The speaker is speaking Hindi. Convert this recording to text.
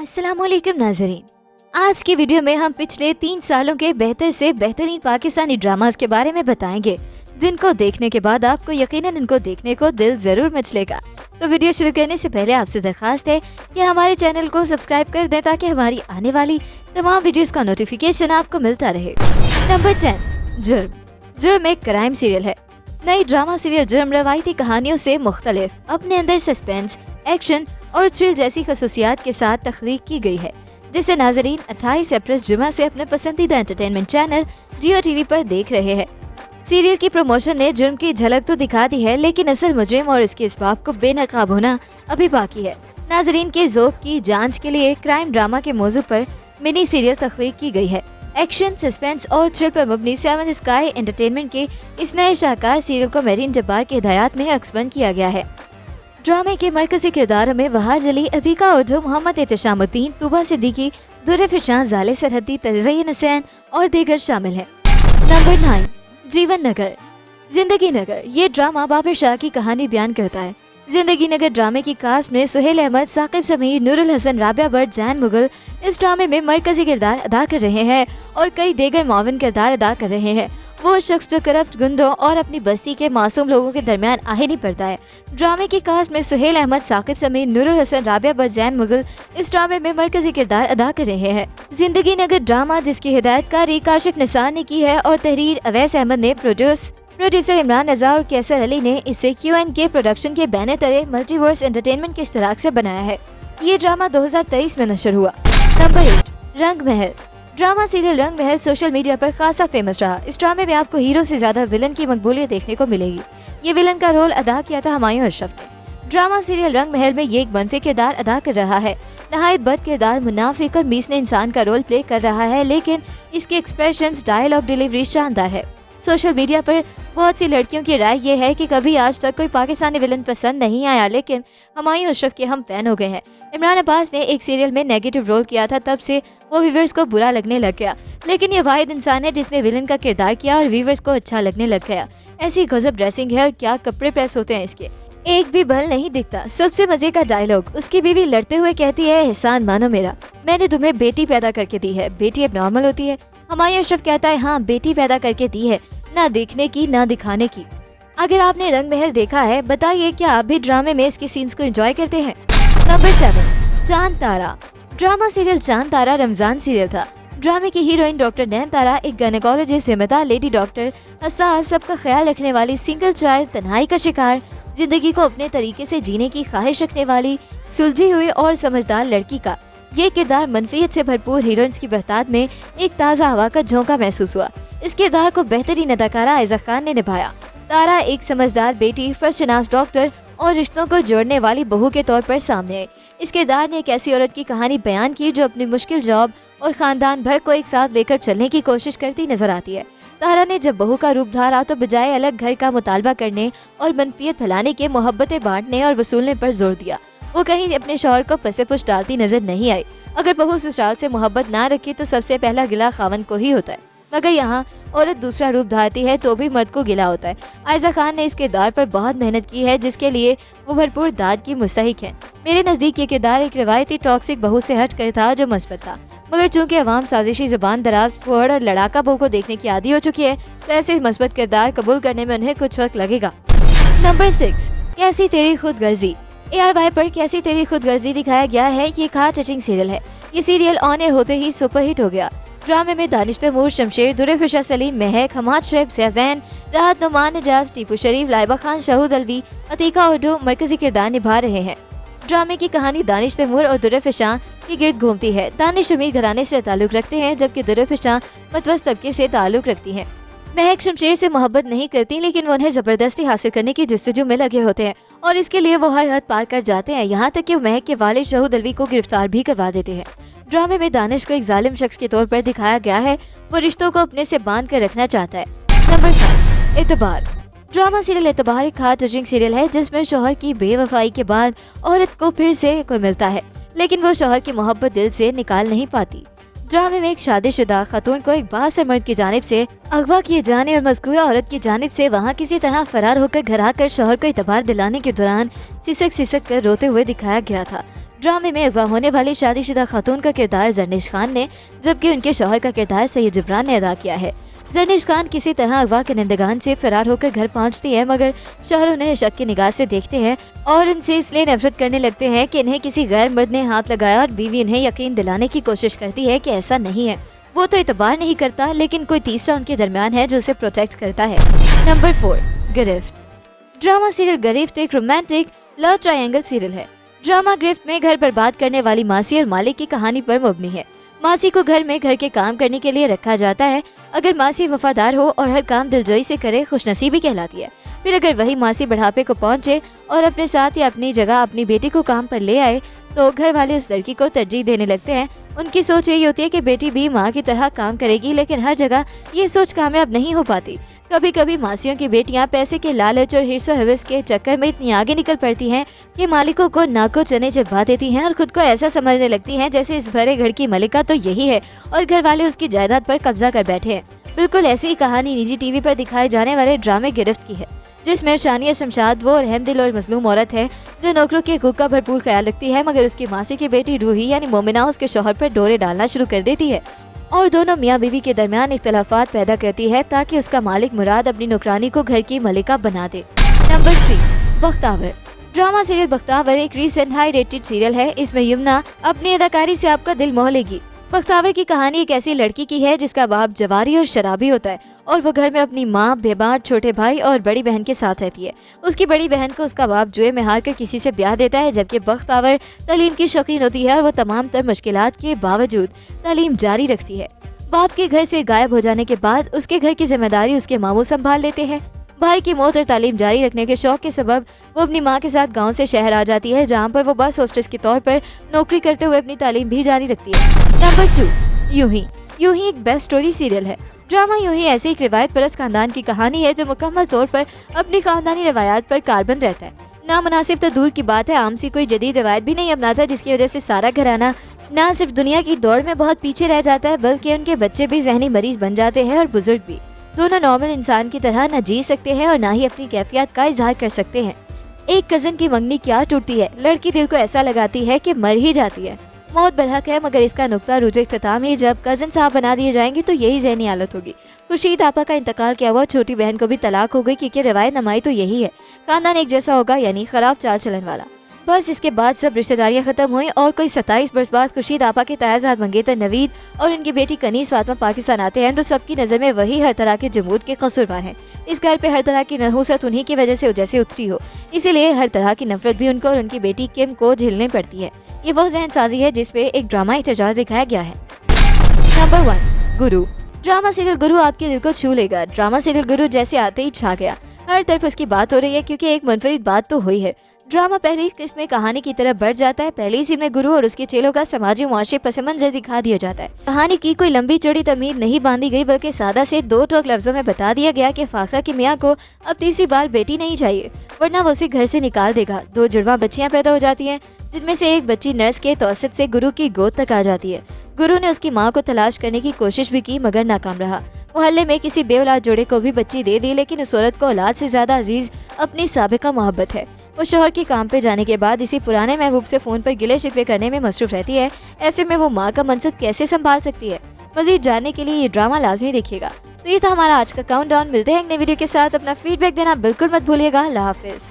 अस्सलामुअलैकुम नाज़रीन। आज की वीडियो में हम पिछले 3 सालों के बेहतर से बेहतरीन पाकिस्तानी ड्रामास के बारे में बताएंगे, जिनको देखने के बाद आपको यकीनन इनको देखने को दिल जरूर मचलेगा। तो वीडियो शुरू करने से पहले आपसे दरख्वास्त है कि हमारे चैनल को सब्सक्राइब कर दें ताकि हमारी आने वाली तमाम वीडियोस का नोटिफिकेशन आपको मिलता रहे। नंबर 10, जुर्म। जुर्म एक क्राइम सीरियल है। नई ड्रामा सीरियल जुर्म रवायती कहानियों से मुख्तलिफ अपने अंदर सस्पेंस, एक्शन और थ्रिल जैसी खसूसियात के साथ तख्लीक की गई है, जिसे नाजरीन 28 अप्रैल जुमा से अपने पसंदीदा एंटरटेनमेंट चैनल जियो टीवी पर देख रहे हैं। सीरियल की प्रमोशन ने जुर्म की झलक तो दिखा दी है, लेकिन असल मुजरिम और उसके इसबाब को बेनकाब होना अभी बाकी है। नाजरीन के ज़ौक़ की जांच के लिए क्राइम ड्रामा के मौजू पर मिनी सीरियल तख्लीक की गई है। एक्शन, सस्पेंस और थ्रिल पर मबनी 7 स्काई एंटरटेनमेंट के इस नए शाहकार सीरियल को मेरीन जब्बार की हिदायत में अक्सबंद किया गया है। ड्रामे के मरकजी किरदारों में वहाज अली, अतीका उर्दू, मोहम्मद एहतशामुद्दीन, तूबा सिद्दीकी, दुर्र फिशान, जाले सरहदी, तज़य्यन हुसैन और दीगर शामिल हैं। नंबर 9, जीवन नगर। जिंदगी नगर ये ड्रामा बाबर शाह की कहानी बयान करता है। जिंदगी नगर ड्रामे की कास्ट में सुहेल अहमद, साकिब समीर, नूरुल हसन, राबिया भट्ट, जैन मुगल इस ड्रामे में मरकजी किरदार अदा कर रहे हैं और कई दीगर माविन किरदार अदा कर रहे हैं। वो शख्स जो करप्ट गुंडों और अपनी बस्ती के मासूम लोगों के दरमियान आ ही नहीं पड़ता है। ड्रामे की कास्ट में सुहेल अहमद, साकिब समीर, नूरुल हसन, राबिया भट्ट, जैन मुगल इस ड्रामे में मरकजी किरदार अदा कर रहे हैं। जिंदगी नगर ड्रामा जिसकी हिदायतकारी काशिफ निसार ने की है और तहरीर अवैस अहमद ने प्रोड्यूसर इमरान रजा और कैसर अली ने इसे QNK प्रोडक्शन के बैनर तले मल्टीवर्स एंटरटेनमेंट के इश्तराक से बनाया है। ये ड्रामा 2023 में नशर हुआ। नंबर 8, रंग महल। ड्रामा सीरियल रंग महल सोशल मीडिया पर खासा फेमस रहा। इस ड्रामे में आपको हीरो से ज्यादा विलन की मकबूलियत देखने को मिलेगी। ये विलन का रोल अदा किया था हुमायूं अशरफ ने। ड्रामा सीरियल रंग महल में ये एक मनफी किरदार अदा कर रहा है। नहायत बद किरदार मुनाफिक और मीसने इंसान का रोल प्ले कर रहा है, लेकिन इसके एक्सप्रेशंस, डायलॉग डिलीवरी शानदार है। सोशल मीडिया पर बहुत सी लड़कियों की राय ये है कि कभी आज तक कोई पाकिस्तानी विलन पसंद नहीं आया, लेकिन हुमायूं अशरफ के हम फैन हो गए हैं। इमरान अब्बास ने एक सीरियल में नेगेटिव रोल किया था, तब से वो व्यूवर्स को बुरा लगने लग गया, लेकिन ये वाहिद इंसान है जिसने विलन का किरदार किया और व्यूवर्स को अच्छा लगने लग गया। ऐसी गजब ड्रेसिंग है और क्या कपड़े प्रेस होते हैं इसके, एक भी बल नहीं दिखता। सबसे मजे का डायलॉग, उसकी बीवी लड़ते हुए कहती है, एहसान मानो मेरा, मैंने तुम्हें बेटी पैदा करके दी है, बेटी अब नॉर्मल होती है। हुमायूं अशरफ कहता है, हाँ बेटी पैदा करके दी है, ना देखने की ना दिखाने की। अगर आपने रंग महल देखा है, बताइए क्या आप भी ड्रामे में इसके सीन्स को एंजॉय करते हैं। नंबर 7, चांद तारा। ड्रामा सीरियल चांद तारा रमजान सीरियल था। ड्रामे की हीरोइन डॉक्टर नैन तारा एक गायनेकोलॉजिस्ट, जिम्मेदार लेडी डॉक्टर, हसास, सबका ख्याल रखने वाली, सिंगल चाइल्ड, तन्हाई का शिकार, जिंदगी को अपने तरीके से जीने की ख्वाहिश रखने वाली, सुलझी हुई और समझदार लड़की का ये किरदार मनफियत से भरपूर हीरोइंस की बहतात में एक ताज़ा हवा का झोंका महसूस हुआ। इस किरदार को बेहतरीन अदाकारा आयजा खान ने निभाया। तारा एक समझदार बेटी, फर्शनास डॉक्टर और रिश्तों को जोड़ने वाली बहू के तौर पर सामने आई। इस किरदार ने एक ऐसी औरत की कहानी बयान की जो अपनी मुश्किल जॉब और खानदान भर को एक साथ लेकर चलने की कोशिश करती नजर आती है। तारा ने जब बहू का रूप धारा तो बजाय अलग घर का मुतालबा करने और मनफियत फैलाने के, मोहब्बतें बांटने और वसूलने पर जोर दिया। वो कहीं अपने शौहर को पसे पुश डालती नजर नहीं आई। अगर बहू ससुराल से मोहब्बत ना रखे तो सबसे पहला गिला खावन को ही होता है, मगर यहाँ औरत दूसरा रूप धारती है तो भी मर्द को गिला होता है। आयजा खान ने इस किरदार पर बहुत मेहनत की है, जिसके लिए वो भरपूर दाद की मुस्तहिक है। मेरे नज़दीक ये किरदार एक रवायती टॉक्सिक बहू से हट कर था जो मस्बत था, मगर चूंकि अवाम साजिशी, ज़बान दराज, फुहड़ और लड़ाका बहू को देखने की आदी हो चुकी है, तो ऐसे मस्बत किरदार कबूल करने में उन्हें कुछ वक्त लगेगा। नंबर 6, कैसी तेरी खुदगर्जी। ARY पर कैसी तेरी खुदगर्जी दिखाया गया है। ये खास टचिंग सीरियल है। ये सीरियल ऑन एयर होते ही सुपरहिट हो गया। ड्रामे में दानिश तैमूर, शमशेर, दुर्र फिशान, सलीम, महक, हमाद शैब, सैज़ैन, राहत, नुमान, एजाज, टीपू शरीफ, लाइबा खान, शहूद अलवी, अतीका उर्दू मरकजी किरदार निभा रहे हैं। ड्रामे की कहानी दानिश तैमूर और दुर्र फिशान के गिर्द घूमती है। दानिश अमीर घराने से ताल्लुक रखते हैं, जबकि दुर्र फिशान मतवस्त तबके से ताल्लुक रखती हैं। महक शमशेर से मोहब्बत नहीं करती, लेकिन वो उन्हें जबरदस्ती हासिल करने की जस्तजू में लगे होते हैं और इसके लिए वो हर हद पार कर जाते हैं, यहाँ तक कि महक के वालिद शहूद अलवी को गिरफ्तार भी करवा देते हैं। ड्रामे में दानिश को एक जालिम शख्स के तौर पर दिखाया गया है। वो रिश्तों को अपने से बांध कर रखना चाहता है। नंबर 5, एतबार। ड्रामा सीरियल एतबार एक खास टचिंग सीरियल है, जिसमें शौहर की बेवफाई के बाद औरत को फिर से कोई मिलता है, लेकिन वो शौहर की मोहब्बत दिल से निकाल नहीं पाती। ड्रामे में एक शादीशुदा खातून को एक बाहर मर्द की जानिब से अगवा किए जाने और मज़कूरा औरत की जानिब से वहाँ किसी तरह फरार होकर घर आकर शौहर को इतबार दिलाने के दौरान सिसक कर रोते हुए दिखाया गया था। ड्रामे में अगवा होने वाली शादीशुदा खातून का किरदार जरनिश खान ने, जबकि उनके शौहर का किरदार सईद जबरान ने अदा किया है। जरनिश खान किसी तरह अगवा के निंदगान से फरार होकर घर पहुंचती है, मगर शौहर उन्हें शक की निगाह से देखते हैं और उनसे इसलिए नफरत करने लगते हैं कि इन्हें किसी गैर मर्द ने हाथ लगाया, और बीवी इन्हें यकीन दिलाने की कोशिश करती है कि ऐसा नहीं है। वो तो इतबार नहीं करता, लेकिन कोई तीसरा उनके दरमियान है जो उसे प्रोटेक्ट करता है। नंबर 4, गिरफ्त। ड्रामा सीरियल गिरफ्त एक रोमांटिक लव ट्रायंगल सीरियल है। ड्रामा गिरफ्त में घर बर्बाद करने वाली मासी और मालिक की कहानी पर मबनी है। मासी को घर में घर के काम करने के लिए रखा जाता है। अगर मासी वफादार हो और हर काम दिलजोई से करे, खुशनसीबी कहलाती है। फिर अगर वही मासी बुढ़ापे को पहुंचे और अपने साथ या अपनी जगह अपनी बेटी को काम पर ले आए, तो घर वाले उस लड़की को तरजीह देने लगते हैं। उनकी सोच यही होती है कि बेटी भी माँ की तरह काम करेगी, लेकिन हर जगह ये सोच कामयाब नहीं हो पाती। कभी कभी मासियों की बेटियां पैसे के लालच और हिर्स हवस के चक्कर में इतनी आगे निकल पड़ती हैं कि मालिकों को नाको चने चबा देती हैं और खुद को ऐसा समझने लगती हैं जैसे इस भरे घर की मलिका तो यही है और घर वाले उसकी जायदाद पर कब्जा कर बैठे हैं। बिल्कुल ऐसी ही कहानी निजी टीवी पर दिखाए जाने वाले ड्रामे गिरफ्त की है, जिसमें शानिया शमशाद वो रहमदिल और मजलूम औरत है जो नौकरों के हकूक का भरपूर ख्याल रखती है, मगर उसकी मासी की बेटी रूही यानी मोमिना उसके शौहर पर डोरे डालना शुरू कर देती है और दोनों मियाँ बीवी के दरमियान इख्तलाफात पैदा करती है ताकि उसका मालिक मुराद अपनी नौकरानी को घर की मलिका बना दे। Number 3, Bakhtawar. Drama serial Bakhtawar एक रीसेंट हाई रेटेड सीरियल है। इसमें यमुना अपनी अदाकारी से आपका दिल मोह लेगी। बख्तावर की कहानी एक ऐसी लड़की की है जिसका बाप जवारी और शराबी होता है और वो घर में अपनी माँ, बेमार छोटे भाई और बड़ी बहन के साथ रहती है। उसकी बड़ी बहन को उसका बाप जुए में हार कर किसी से ब्याह देता है, जबकि बख्तावर तालीम की शौकीन होती है और वो तमाम तर मुश्किलात के बावजूद तालीम जारी रखती है। बाप के घर से गायब हो जाने के बाद उसके घर की जिम्मेदारी उसके मामू संभाल लेते हैं। भाई की मौत और तालीम जारी रखने के शौक के सबब वो अपनी माँ के साथ गांव से शहर आ जाती है, जहाँ पर वो बस होस्टेस के तौर पर नौकरी करते हुए अपनी तालीम भी जारी रखती है। नंबर 2, यूं ही एक बेस्ट स्टोरी सीरियल है। ड्रामा यूं ही ऐसे एक रिवायत परस्त खानदान की कहानी है जो मुकम्मल तौर पर अपनी खानदानी रवायात पर कारबंद रहता है। नामुनासिब तो दूर की बात है, आम सी कोई जदीद रवायत भी नहीं अपनाता, जिसकी वजह से सारा घराना न सिर्फ दुनिया की दौड़ में बहुत पीछे रह जाता है, बल्कि उनके बच्चे भी जहनी मरीज बन जाते हैं और बुजुर्ग भी। दोनों नॉर्मल इंसान की तरह न जी सकते हैं और न ही अपनी कैफियत का इजहार कर सकते हैं। एक कजन की मंगनी क्या टूटती है, लड़की दिल को ऐसा लगाती है कि मर ही जाती है। मौत बरहक है, मगर इसका नुक्ता रुजू इख्तिताम ही जब कजन साहब बना दिए जाएंगे तो यही जहनी हालत होगी। खुर्शीद आपा का इंतकाल किया हुआ छोटी बहन को भी तलाक हो गई, क्योंकि रिवायत नमाई तो यही है, खानदान एक जैसा होगा, यानी खराब चाल चलन वाला। बस इसके बाद सब रिश्तेदारियां खत्म हुई और कोई 27 बरस बाद खुर्शीद आपा के तायाजाद मंगेतर नवीद और उनकी बेटी कनीस फातिमा पाकिस्तान आते हैं, तो सबकी नज़र में वही हर तरह के जमूद के कसूरवार हैं। इस घर पे हर तरह की नहुसत उन्हीं की वजह से जैसे उतरी हो, इसीलिए हर तरह की नफरत भी उनको और उनकी बेटी किम को झेलनी पड़ती है। ये वो जहन साजी है जिसपे एक ड्रामा एहतजाज दिखाया गया है। नंबर 1, गुरु। ड्रामा सीरियल गुरु आपके दिल को छू लेगा। ड्रामा सीरियल गुरु जैसे आते ही छा गया, हर तरफ उसकी बात हो रही है, क्योंकि एक मुनफरिद बात तो हुई है। ड्रामा पहली किस्म में कहानी की तरफ बढ़ जाता है। पहली सीन में गुरु और उसके चेलों का समाजी मुआशरे पस मंजर दिखा दिया जाता है। कहानी की कोई लंबी चौड़ी तमीर नहीं बांधी गई, बल्कि सादा से 2 टोक लफ्जों में बता दिया गया कि फाखरा की मियाँ को अब तीसरी बार बेटी नहीं चाहिए, वरना वो उसे घर से निकाल देगा। 2 जुड़वा बच्चियां पैदा हो जाती हैं, जिनमें से एक बच्ची नर्स के तौसत से गुरु की गोद तक आ जाती है। गुरु ने उसकी माँ को तलाश करने की कोशिश भी की, मगर नाकाम रहा। मोहल्ले में किसी बेऔलाद जोड़े को भी बच्ची दे दी, लेकिन उस औरत को औलाद से ज्यादा अजीज अपनी साबिका मोहब्बत है। वो शोहर के काम पे जाने के बाद इसी पुराने महबूब से फोन पर गिले शिकवे करने में मसरूफ रहती है। ऐसे में वो माँ का मनसब कैसे संभाल सकती है? मजीद जानने के लिए ये ड्रामा लाजमी देखिएगा। तो ये था हमारा आज का काउंटडाउन। मिलते हैं एक नई वीडियो के साथ। अपना फीडबैक देना बिल्कुल मत भूलिएगा। अल्लाह हाफिज।